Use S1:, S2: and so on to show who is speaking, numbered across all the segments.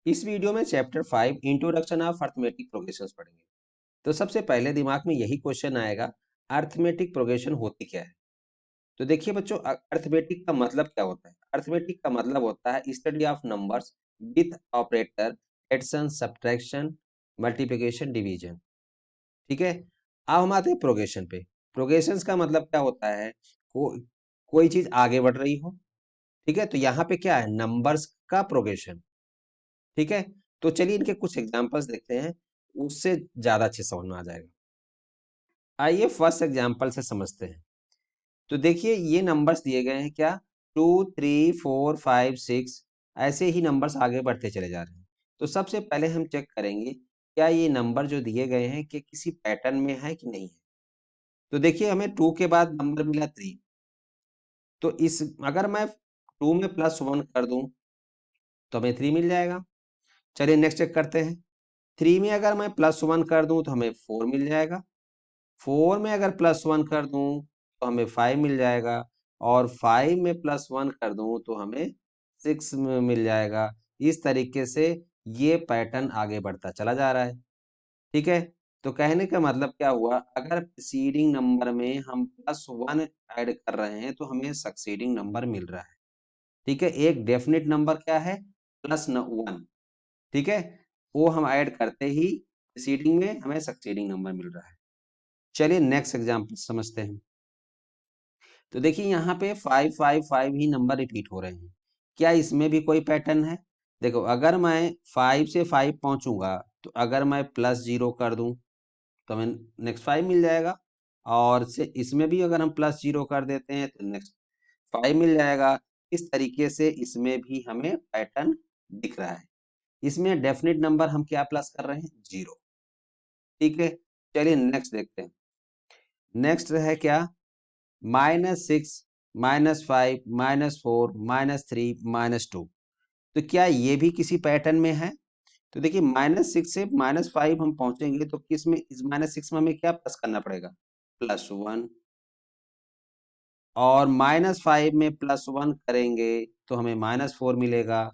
S1: इस वीडियो में chapter 5 introduction of arithmetic progressions पढ़ेंगे। तो सबसे पहले दिमाग में यही क्वेश्चन आएगा, अर्थमेटिक प्रोग्रेशन होती क्या है। तो देखिए बच्चों, अर्थमेटिक का मतलब क्या होता है। अर्थमेटिक का मतलब होता है study of numbers with operator, addition, subtraction, multiplication, division. ठीक है। अब हम आते हैं प्रोग्रेशन पे। प्रोग्रेशंस का मतलब क्या होता है, कोई चीज आगे बढ़ रही हो। ठीक है, तो यहाँ पे क्या है, नंबर्स का प्रोग्रेशन। ठीक है, तो चलिए इनके कुछ एग्जांपल्स देखते हैं, उससे ज्यादा अच्छे समझ में आ जाएगा। आइए फर्स्ट एग्जांपल से समझते हैं। तो देखिए ये नंबर्स दिए गए हैं क्या, 2 3 4 5 6, ऐसे ही नंबर्स आगे बढ़ते चले जा रहे हैं। तो सबसे पहले हम चेक करेंगे क्या ये नंबर जो दिए गए हैं कि किसी पैटर्न में है कि नहीं है। तो देखिए हमें 2 के बाद नंबर मिला 3, तो इस अगर मैं 2 में +1 कर दूं तो हमें 3 मिल जाएगा। चलिए नेक्स्ट चेक करते हैं। 3 में अगर मैं +1 कर दूं तो हमें 4 मिल जाएगा। 4 में अगर +1 कर दूं तो हमें 5 मिल जाएगा। और 5 में +1 कर दूं तो हमें 6 मिल जाएगा। इस तरीके से ये पैटर्न आगे बढ़ता चला जा रहा है। ठीक है, तो कहने का मतलब क्या हुआ, अगर प्रीसीडिंग नंबर में हम +1 ऐड कर रहे हैं तो हमें सक्सीडिंग नंबर मिल रहा है। ठीक है, एक डेफिनेट नंबर क्या है, +1। ठीक है, वो हम ऐड करते ही प्रीसीडिंग में हमें सक्सीडिंग नंबर मिल रहा है। चलिए नेक्स्ट एग्जांपल समझते हैं। तो देखिए यहाँ पे 5 5 5 ही नंबर रिपीट हो रहे हैं। क्या इसमें भी कोई पैटर्न है। देखो अगर मैं 5 से 5 पहुंचूंगा तो अगर मैं +0 कर दूं तो हमें नेक्स्ट 5 मिल जाएगा। और से इसमें भी अगर हम +0 कर देते हैं तो नेक्स्ट 5 मिल जाएगा। इस तरीके से इसमें भी हमें पैटर्न दिख रहा है। इसमें डेफिनेट नंबर हम क्या प्लस कर रहे हैं, 0। ठीक है, चलिए नेक्स्ट देखते हैं। नेक्स्ट है क्या, -6 -5 -4 -3 -2। तो क्या ये भी किसी पैटर्न में है। तो देखिए -6 से -5 हम पहुंचेंगे तो किस में, इस -6 में हमें क्या प्लस करना पड़ेगा, +1। और -5 में +1 करेंगे तो हमें -4 मिलेगा।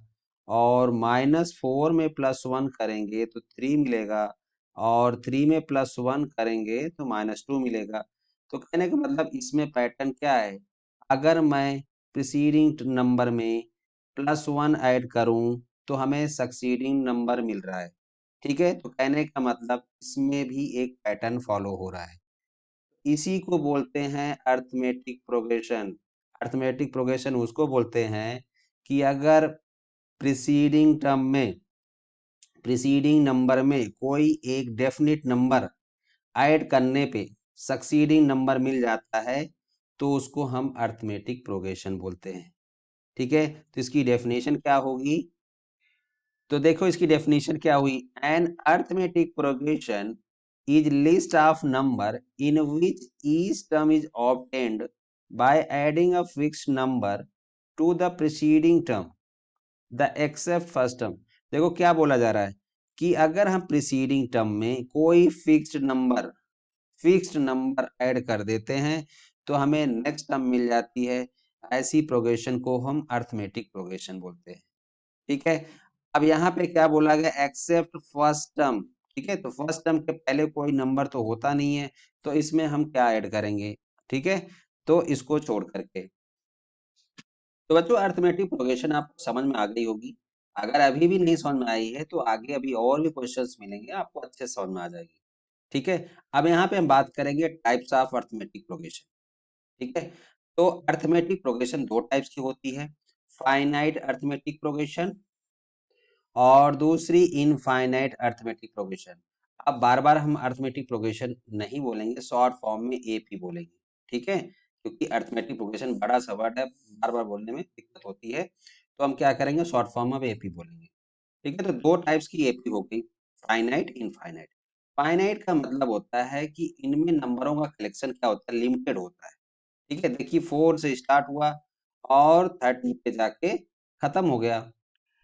S1: और -4 में +1 करेंगे तो 3 मिलेगा। और 3 में +1 करेंगे तो -2 मिलेगा। तो कहने का मतलब इसमें पैटर्न क्या है, अगर मैं प्रीसीडिंग नंबर में +1 ऐड करूं तो हमें सक्सीडिंग नंबर मिल रहा है। ठीक है, तो कहने का मतलब इसमें भी एक पैटर्न फॉलो हो रहा है। इसी को बोलते हैं अर्थमेटिक प्रोग्रेशन। अर्थमेटिक प्रोग्रेशन उसको बोलते हैं कि अगर प्रीसीडिंग टर्म में, प्रीसीडिंग नंबर में कोई एक डेफिनेट नंबर ऐड करने पे सक्सीडिंग नंबर मिल जाता है तो उसको हम अर्थमेटिक प्रोग्रेशन बोलते हैं। ठीक है, तो इसकी डेफिनेशन क्या होगी, तो देखो इसकी डेफिनेशन क्या हुई, an arithmetic progression is list of number in which each term is obtained by adding a fixed number to the preceding term the except first term. देखो क्या बोला जा रहा है कि अगर हम प्रीसीडिंग टर्म में कोई फिक्स्ड नंबर ऐड कर देते हैं तो हमें नेक्स्ट टर्म मिल जाती है। ऐसी प्रोग्रेशन को हम अर्थमेटिक प्रोग्रेशन बोलते हैं। ठीक है, अब यहाँ पे क्या बोला गया, एक्सेप्ट फर्स्ट टर्म। ठीक है, तो फर्स्ट टर्म के पहले कोई नंबर तो होता नहीं है, तो इसमें हम क्या ऐड करेंगे। ठीक है, तो इसको छोड़ करके, तो बच्चों अर्थमेटिक प्रोग्रेशन आपको समझ में आ गई होगी। अगर अभी भी नहीं समझ में आई है तो आगे अभी और भी क्वेश्चंस मिलेंगे, आपको अच्छे से समझ में आ जाएगी। ठीक है, अब यहाँ पे हम बात करेंगे टाइप्स ऑफ अर्थमेटिक प्रोग्रेशन। ठीक है, तो अर्थमेटिक प्रोग्रेशन दो टाइप्स की होती है, फाइनाइट अर्थमेटिक प्रोग्रेशन और दूसरी इनफाइनाइट अर्थमेटिक प्रोग्रेशन। अब बार बार हम अर्थमेटिक प्रोग्रेशन नहीं बोलेंगे, शॉर्ट फॉर्म में एपी बोलेंगे। ठीक है, क्योंकि अर्थमेटिक प्रोग्रेशन बड़ा सा वर्ड है, बार बार बोलने में दिक्कत होती है, तो हम क्या करेंगे, शॉर्ट फॉर्म में एपी बोलेंगे। ठीक है, तो दो टाइप्स की एपी हो गई, फाइनाइट इनफाइनाइट। फाइनाइट का मतलब होता है कि इनमें नंबरों का कलेक्शन क्या होता है, लिमिटेड होता है। ठीक है, देखिए 4 से स्टार्ट हुआ और 30 पे जाके खत्म हो गया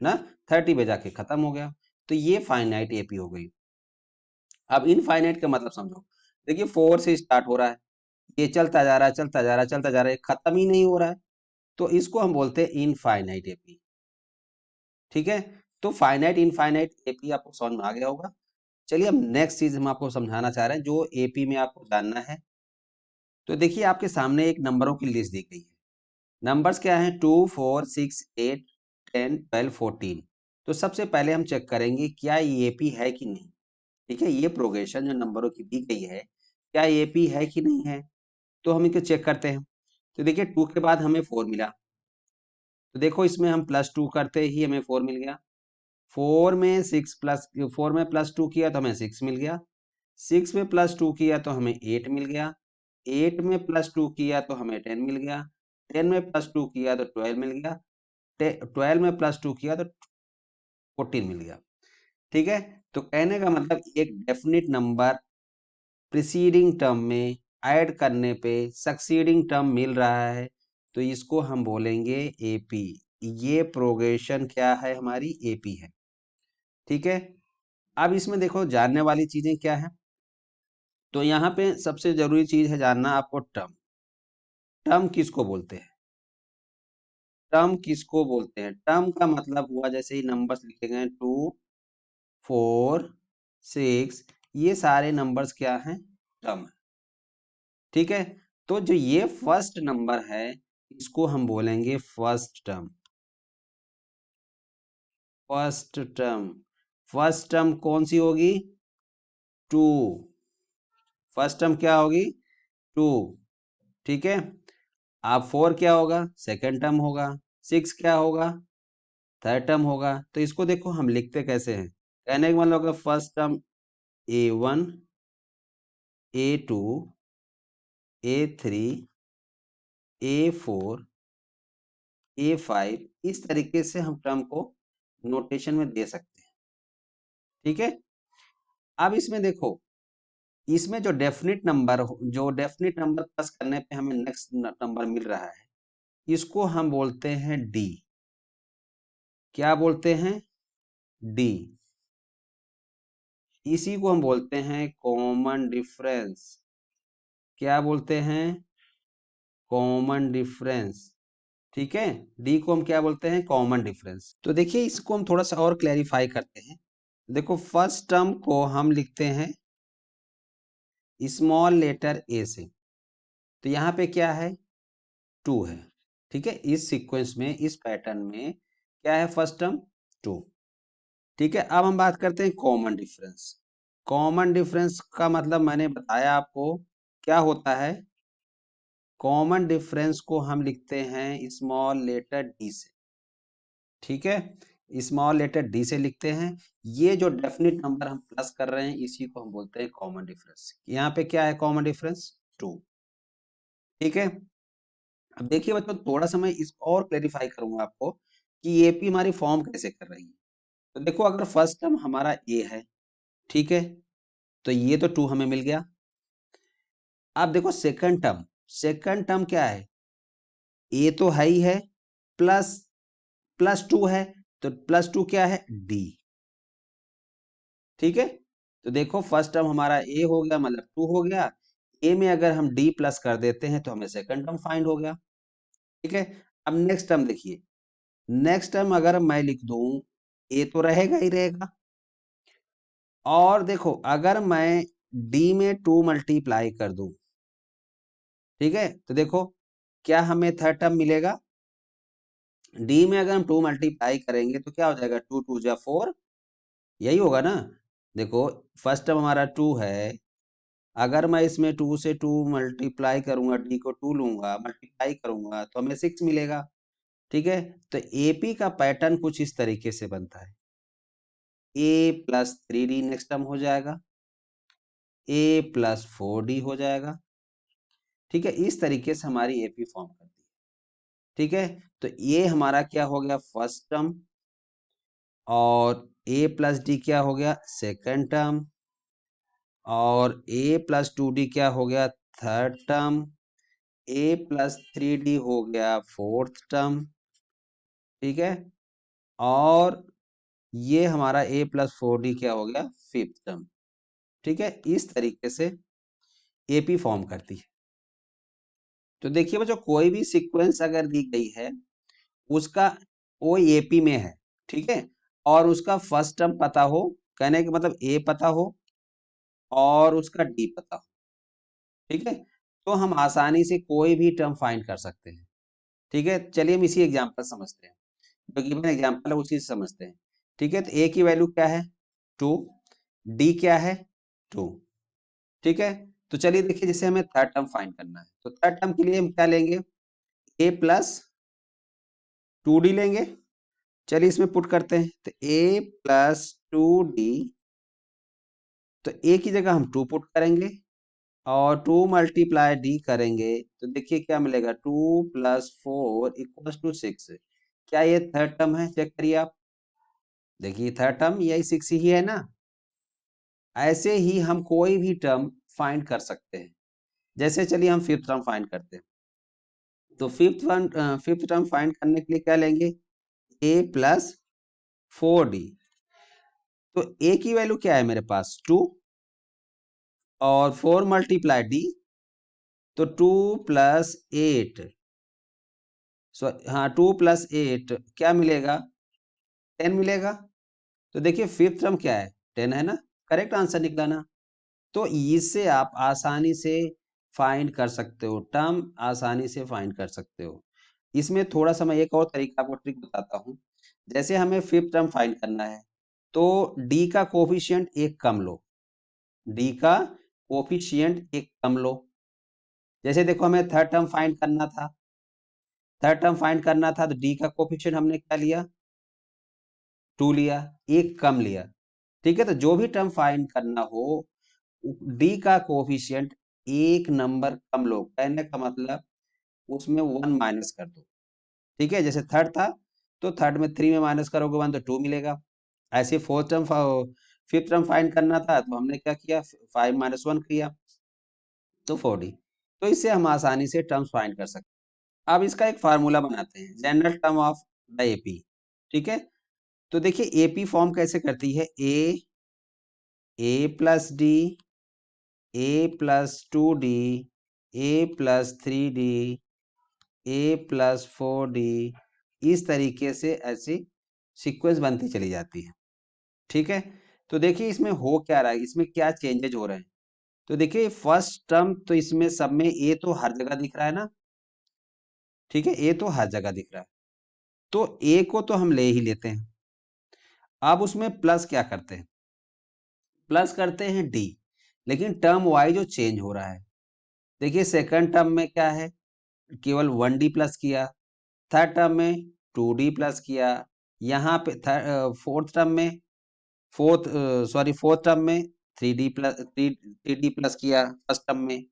S1: ना, 30 पे जाके खत्म हो गया, तो ये फाइनाइट एपी हो गई। अब इनफाइनाइट का मतलब समझो, देखिए 4 से स्टार्ट हो रहा है, ये चलता जा रहा है चलता जा रहा है चलता जा रहा है, खत्म ही नहीं हो रहा है, तो इसको हम बोलते हैं इनफाइनाइट एपी। ठीक है, तो फाइनाइट इनफाइनाइट एपी आपको समझ में आ गया होगा। चलिए अब नेक्स्ट चीज हम आपको समझाना चाह रहे हैं जो एपी में आपको जानना है। तो देखिए आपके सामने एक नंबरों की लिस्ट दी गई है। नंबर्स क्या हैं? 2, 4, 6, 8, 10, 12, 14। तो सबसे पहले हम चेक करेंगे क्या ये एपी है कि नहीं। ठीक है, ये प्रोग्रेशन जो नंबरों की दी गई है क्या ये एपी है कि नहीं है, तो हम इनको चेक करते हैं। तो देखिए 2 के बाद हमें 4 मिला, तो देखो इसमें हम +2 करते ही हमें 4 मिल गया। 4 में 6 प्लस 4 में +2 किया तो हमें 6 मिल गया। 6 में +2 किया तो हमें 8 मिल गया। 8 में +2 किया तो हमें 10 मिल गया। 10 में +2 किया तो 12 मिल गया। 12 में +2 किया तो 14 मिल गया। ठीक है, तो कहने का मतलब एक डेफिनिट नंबर प्रीसीडिंग टर्म में ऐड करने पे सक्सीडिंग टर्म मिल रहा है तो इसको हम बोलेंगे एपी। ये प्रोग्रेशन क्या है? हमारी एपी है। ठीक है, अब इसमें देखो जानने वाली चीजें क्या है। तो यहाँ पे सबसे जरूरी चीज है जानना आपको टर्म। टर्म किसको बोलते हैं? टर्म किसको बोलते हैं? टर्म का मतलब हुआ जैसे ही नंबर्स लिखे गए 2, 4, 6, ये सारे नंबर्स क्या हैं? टर्म है। ठीक है, तो जो ये फर्स्ट नंबर है इसको हम बोलेंगे first term. First term, first term कौन सी होगी? 2। फर्स्ट टर्म क्या होगी? 2। ठीक है, अब 4 क्या होगा? सेकंड टर्म होगा। 6 क्या होगा? थर्ड टर्म होगा। तो इसको देखो हम लिखते कैसे हैं, कहने का मतलब होगा first term A1, A2, A3, A4, A5, इस तरीके से हम टर्म को नोटेशन में दे सकते हैं। ठीक है, अब इसमें देखो, इसमें जो डेफिनेट नंबर प्लस करने पे हमें नेक्स्ट नंबर मिल रहा है इसको हम बोलते हैं डी। क्या बोलते हैं? डी। इसी को हम बोलते हैं कॉमन डिफरेंस। क्या बोलते हैं? Common difference. ठीक है, डी को हम क्या बोलते हैं? Common difference. तो देखिए इसको हम थोड़ा सा और क्लैरिफाई करते हैं। देखो फर्स्ट टर्म को हम लिखते हैं स्मॉल लेटर ए से, तो यहाँ पे क्या है? 2 है। ठीक है, इस सीक्वेंस में इस पैटर्न में क्या है? First term 2। ठीक है, अब हम बात करते हैं कॉमन डिफरेंस। कॉमन डिफरेंस का मतलब मैंने बताया आपको क्या होता है। कॉमन डिफरेंस को हम लिखते हैं स्मॉल लेटर डी से। ठीक है, स्मॉल लेटर डी से लिखते हैं। ये जो डेफिनेट नंबर हम प्लस कर रहे हैं इसी को हम बोलते हैं कॉमन डिफरेंस। यहाँ पे क्या है कॉमन डिफरेंस? 2। ठीक है, अब देखिए बच्चों थोड़ा सा मैं इसको और क्लेरिफाई करूंगा आपको कि एपी हमारी फॉर्म कैसे कर रही है। तो देखो अगर फर्स्ट टर्म हमारा ए है, ठीक है, तो ये तो 2 हमें मिल गया। अब देखो सेकंड टर्म क्या है? ए तो है ही है, प्लस +2 है, तो +2 क्या है? डी। ठीक है, तो देखो फर्स्ट टर्म हमारा ए हो गया मतलब 2 हो गया। ए में अगर हम डी प्लस कर देते हैं तो हमें सेकंड टर्म फाइंड हो गया। ठीक है, अब नेक्स्ट टर्म देखिए, नेक्स्ट टर्म अगर मैं लिख दूं ए तो रहेगा ही रहेगा, और देखो अगर मैं डी में 2 मल्टीप्लाई कर दूं, ठीक है, तो देखो क्या हमें थर्ड टर्म मिलेगा? डी में अगर हम 2 मल्टीप्लाई करेंगे तो क्या हो जाएगा? 2 2 जा 4, यही होगा ना। देखो फर्स्ट टर्म हमारा 2 है, अगर मैं इसमें 2 से 2 मल्टीप्लाई करूंगा, डी को 2 लूंगा मल्टीप्लाई करूंगा तो हमें 6 मिलेगा। ठीक है, तो एपी का पैटर्न कुछ इस तरीके से बनता है। A+3D नेक्स्ट टर्म हो जाएगा, A+4D हो जाएगा। ठीक है, इस तरीके से हमारी एपी फॉर्म करती है। ठीक है, तो ये हमारा क्या हो गया? फर्स्ट टर्म, और A+D क्या हो गया? सेकंड टर्म, और A+2D क्या हो गया? थर्ड टर्म, A+3D हो गया फोर्थ टर्म। ठीक है, और ये हमारा A+4D क्या हो गया? Fifth term. ठीक है, इस तरीके से एपी फॉर्म करती है। तो देखिए बच्चों कोई भी सीक्वेंस अगर दी गई है उसका वो एपी में है, ठीक है, और उसका फर्स्ट टर्म पता हो, कहने का मतलब ए पता हो और उसका डी पता हो, ठीक है, तो हम आसानी से कोई भी टर्म फाइंड कर सकते हैं। ठीक है, चलिए हम इसी एग्जांपल समझते हैं, जो गिवन एग्जांपल है उसी से समझते हैं। ठीक है, तो ए की वैल्यू क्या है 2, डी क्या है 2। ठीक है, तो चलिए देखिए, जैसे हमें थर्ड टर्म फाइंड करना है, तो थर्ड टर्म के लिए हम क्या लेंगे, ए प्लस 2d लेंगे। चलिए इसमें पुट करते हैं, तो a प्लस 2d, तो a की जगह हम 2 पुट करेंगे और 2 मल्टीप्लाई d करेंगे, तो देखिए क्या मिलेगा, 2 प्लस 4 इक्वल्स टू 6। क्या ये थर्ड टर्म है, चेक करिए आप, देखिए थर्ड टर्म यही 6 ही है ना। ऐसे ही हम कोई भी टर्म फाइंड कर सकते हैं। जैसे चलिए हम फिफ्थ टर्म फाइंड करते हैं, तो फिफ्थ टर्म फाइंड करने के लिए क्या लेंगे, a प्लस 4d। तो a की वैल्यू क्या है मेरे पास 2 और 4 मल्टीप्लाई डी, तो 2 प्लस 8, हाँ 2 प्लस 8 क्या मिलेगा 10 मिलेगा। तो देखिए फिफ्थ टर्म क्या है 10 है ना, करेक्ट आंसर निकला ना। तो इससे आप आसानी से फाइंड कर सकते हो, टर्म आसानी से फाइंड कर सकते हो। इसमें थोड़ा सा मैं एक और तरीका आपको ट्रिक बताता हूँ। जैसे हमें फिफ्थ टर्म फाइंड करना है, तो डी का कोफिशिएंट एक कम लो, डी का कोफिशिएंट एक कम लो। जैसे देखो हमें थर्ड टर्म फाइंड करना था, थर्ड टर्म फाइंड करना था, तो डी का कोफिशिएंट हमने क्या लिया 2 लिया, एक कम लिया। ठीक है, तो जो भी टर्म फाइंड करना हो डी का कोफिशिएंट एक नंबर कम लो, कहने का मतलब उसमें 1 माइनस कर दो। ठीक है, जैसे थर्ड था, तो थर्ड में 3 में माइनस करोगे 1 तो 2 मिलेगा। ऐसे fourth term fifth term find करना था, तो हमने क्या किया 5 माइनस 1 किया, तो 4d। तो इससे हम आसानी से टर्म्स फाइंड कर सकते हैं। अब इसका एक फार्मूला बनाते हैं, general term of the AP. ठीक है, तो देखिए एपी फॉर्म कैसे करती है, ए प्लस डी, ए प्लस 2d, ए प्लस 3d, ए प्लस 4d, इस तरीके से ऐसी सीक्वेंस बनती चली जाती है। ठीक है, तो देखिए इसमें हो क्या रहा है, इसमें क्या चेंजेज हो रहे हैं। तो देखिए फर्स्ट टर्म तो इसमें सब में ए तो हर जगह दिख रहा है ना, ठीक है, ए तो हर जगह दिख रहा है, तो ए को तो हम ले ही लेते हैं। अब उसमें प्लस क्या करते हैं, प्लस करते हैं डी, लेकिन टर्म वाई जो चेंज हो रहा है। देखिए सेकंड टर्म में क्या है, केवल 1d प्लस किया, थर्ड टर्म में 2d प्लस किया, यहाँ पे फोर्थ टर्म में फोर्थ टर्म में 3d प्लस किया फर्स्ट टर्म में।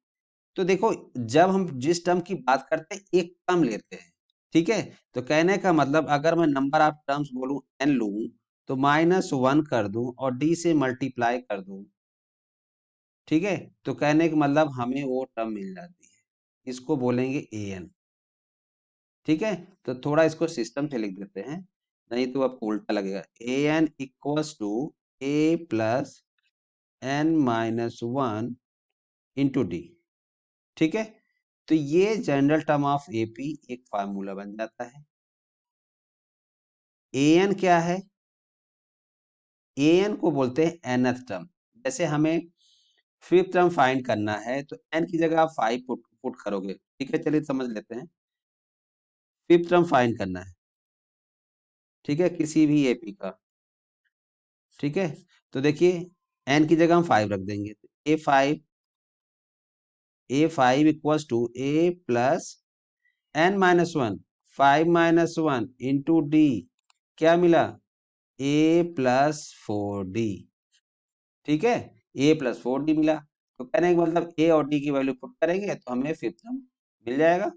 S1: तो देखो जब हम जिस टर्म की बात करते हैं एक टर्म लेते हैं, ठीक है, तो कहने का मतलब अगर मैं नंबर ऑफ टर्म्स बोलूं n लूं, तो -1 कर दूं और d से मल्टीप्लाई कर दूं, ठीक है, तो कहने का मतलब हमें वो टर्म मिल जाती है, इसको बोलेंगे an। ठीक है, तो थोड़ा इसको सिस्टम से लिख देते हैं, नहीं तो आपको उल्टा लगेगा, an equals to a plus n-1 into d. ठीक है, तो ये जनरल टर्म ऑफ एपी एक फार्मूला बन जाता है। एन क्या है, एन को बोलते हैं nth टर्म। जैसे हमें फिफ्थ टर्म फाइंड करना है, तो एन की जगह आप 5 पुट करोगे। ठीक है, चलिए समझ लेते हैं, फिफ्थ टर्म फाइंड करना है, ठीक है, किसी भी एपी का। ठीक है, तो देखिए एन की जगह हम 5 रख देंगे, a five equals to a plus n-1, 5-1 into d, क्या मिला ए प्लस 4d। ठीक है, ए प्लस 4d मिला, तो कहने का मतलब ए और डी की वैल्यू पुट करेंगे तो हमें फिफ्थ टर्म मिल जाएगा,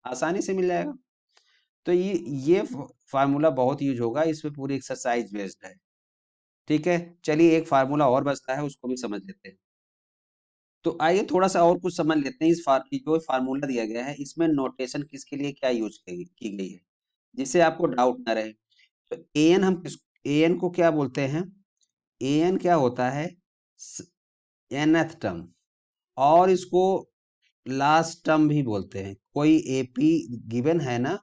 S1: आसानी से मिल जाएगा। तो ये फार्मूला बहुत यूज होगा, इसमें पूरी एक्सरसाइज बेस्ड है। ठीक है, चलिए एक फार्मूला और बचता है, उसको भी समझ लेते हैं। तो आइए थोड़ा सा और कुछ समझ लेते हैं, जो फार्मूला दिया गया है इसमें नोटेशन किसके लिए क्या यूज की गई है, जिससे आपको डाउट ना रहे। तो एन हम किस एन को क्या बोलते हैं, एन क्या होता है nth टर्म, और इसको लास्ट टर्म भी बोलते हैं। कोई एपी गिवन है ना,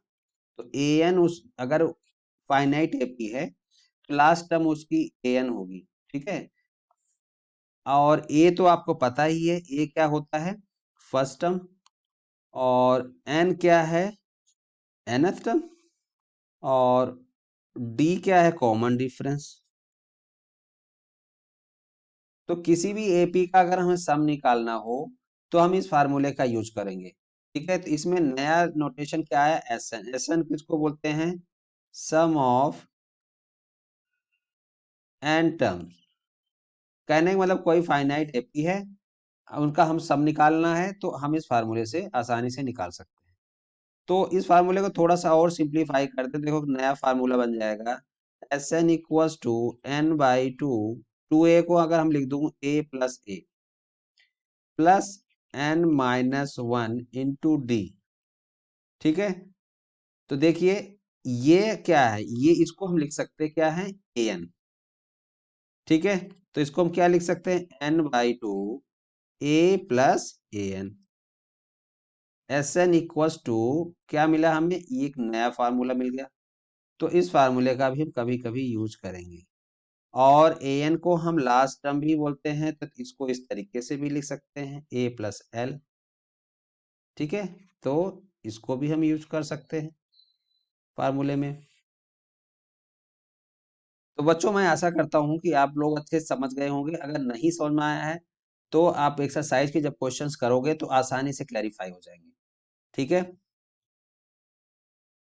S1: तो एन उस अगर फाइनाइट एपी है लास्ट टर्म उसकी an होगी, ठीक है। और a तो आपको पता ही है, a क्या होता है, फर्स्ट टर्म, और n क्या है, nth टर्म, और d क्या है, कॉमन डिफरेंस। तो किसी भी एपी का अगर हमें सम निकालना हो तो हम इस फार्मूले का यूज करेंगे, ठीक है। तो इसमें नया नोटेशन क्या है, एसएन। एसएन किसको बोलते हैं, सम ऑफ एन टर्म्स। कहने का मतलब कोई फाइनाइट एपी है, उनका हम सम निकालना है, तो हम इस फार्मूले से आसानी से निकाल सकते हैं। तो इस फार्मूले को थोड़ा सा और सिंप्लीफाई करते, देखो नया फार्मूला बन जाएगा, s n equals to n by two. Two a को अगर हम लिख दूं a plus a plus n minus one into d, ठीक है। तो देखिए ये क्या है, ये इसको हम लिख सकते हैं क्या है, ए एन, ठीक है। तो इसको हम क्या लिख सकते हैं, n by two a plus a n. S n equals to क्या मिला हमें, ये एक नया फार्मूला मिल गया। तो इस फार्मूले का भी हम कभी कभी यूज करेंगे। और ए एन को हम लास्ट टर्म भी बोलते हैं, तो इसको इस तरीके से भी लिख सकते हैं, ए प्लस एल, ठीक है। तो इसको भी हम यूज कर सकते हैं फार्मूले में। तो बच्चों मैं आशा करता हूं कि आप लोग अच्छे से समझ गए होंगे। अगर नहीं समझ में आया है तो आप एक्सरसाइज के जब क्वेश्चंस करोगे तो आसानी से क्लैरिफाई हो जाएंगे, ठीक है।